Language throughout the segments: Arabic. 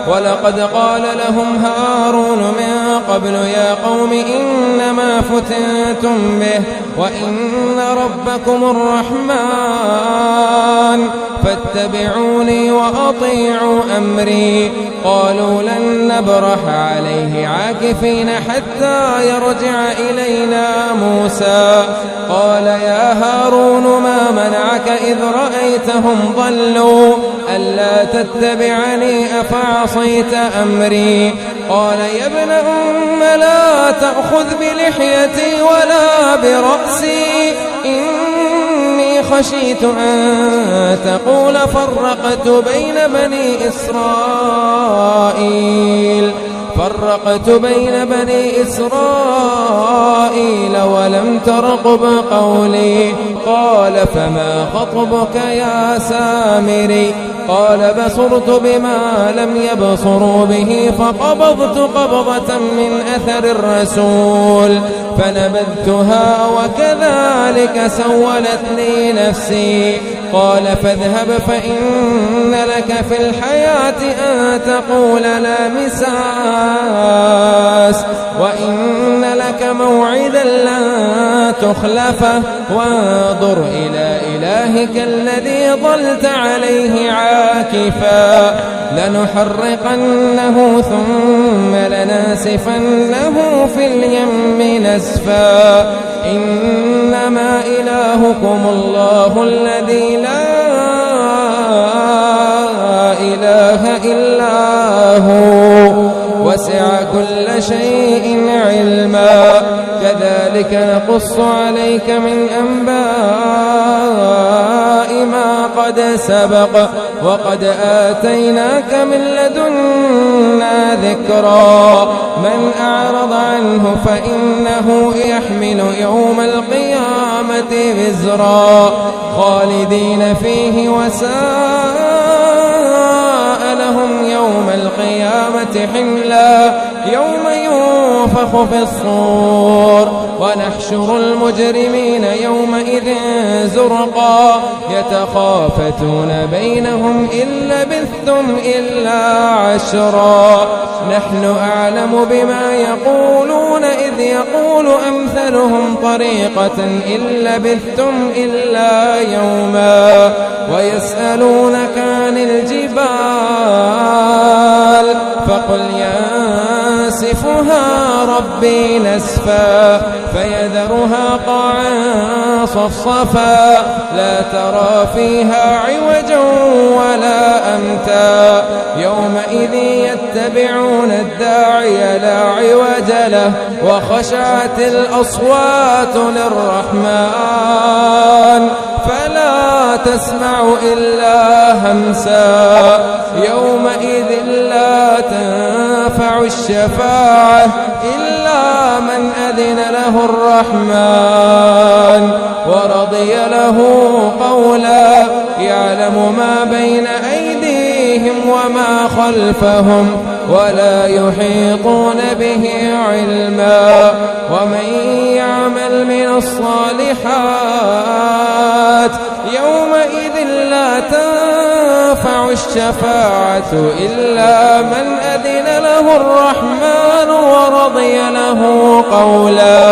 ولقد قال لهم هارون من قبل يا قوم إنما فتنتم به وإن ربكم الرحمن فاتبعوني وأطيعوا أمري. قالوا لن نبرح عليه عاكفين حتى يرجع إلينا موسى. قال يا هارون ما منعك إذ رأيتهم ضلوا ألا تتبعني أفعصيت أمري. قال يا ابن أم لا تأخذ بلحيتي ولا برأسي إني خشيت أن تقول فرقت بين بني إسرائيل ولم ترقب قولي. قال فما خطبك يا سامري؟ قال بصرت بما لم يبصروا به فقبضت قبضة من أثر الرسول فنبذتها وكذلك سولت لي نفسي. قال فاذهب فإن لك في الحياة أن تقول لا مساس وإن لك موعدا لن تخلفه وانظر إلى إلهك الذي ظلت عليه عاكفا لنحرقنه ثم لننسفنه في اليم نسفا. إنما إلهكم الله الذي لا إله إلا هو وسع كل شيء علما. كذلك نقص عليك من أنباء ما قد سبق وقد آتيناك من لدنا ذكرا. من أعرض عنه فإنه يحمل يوم القيامة وزرا خالدين فيه وساء لهم يوم القيامة حملا. يوم ينفخ في الصور ونحشر المجرمين يومئذ زرقا يتخافتون بينهم إن لبثتم إلا عشرا. نحن أعلم بما يقولون إذ يقول أمثلهم طريقة إن لبثتم إلا يوما. ويسألونك عن الجبال فقل ينسفها ربي نسفا فيذرها قاعا صفصفا لا ترى فيها عوجا ولا أمتا. يومئذ يتبعون الداعي لا عوج له وخشعت الأصوات للرحمن فلا تسمع إلا همسا. يومئذ لا تنفع الشفاعة إلا من أذن له الرحمن ورضي له قولا. يعلم ما بين أيديهم وما خلفهم ولا يحيطون به علما. ومن يعمل من الصالحات يومئذ لا تنفع الشفاعة إلا من أذن له الرحمن ورضي له قولا.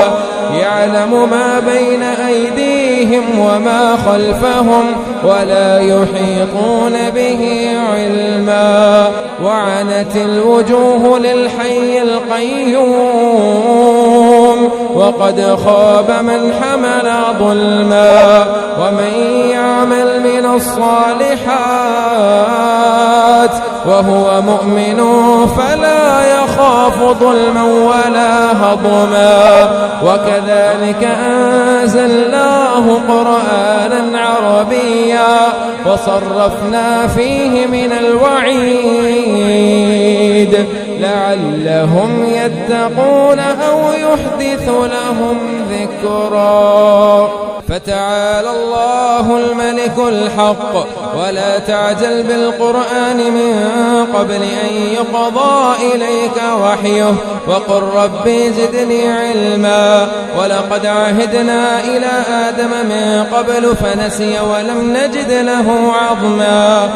يعلم ما بين أيديهم وما خلفهم ولا يحيطون به علما. وعنت الوجوه للحي القيوم وقد خاب من حمل ظلما. ومن يعمل من الصالحات وهو مؤمن فلا يخاف ظلما ولا هضما. وكذلك أنزلناه قرآنا عربيا وصرفنا فيه من الوعيد لعلهم يتقون أو يحدث لهم ذكرا. فتعالى الله الملك الحق ولا تعجل بالقرآن من قبل أن يقضى إليك وحيه وقل ربي زدني علما. ولقد عهدنا إلى آدم من قبل فنسي ولم نجد له عظما.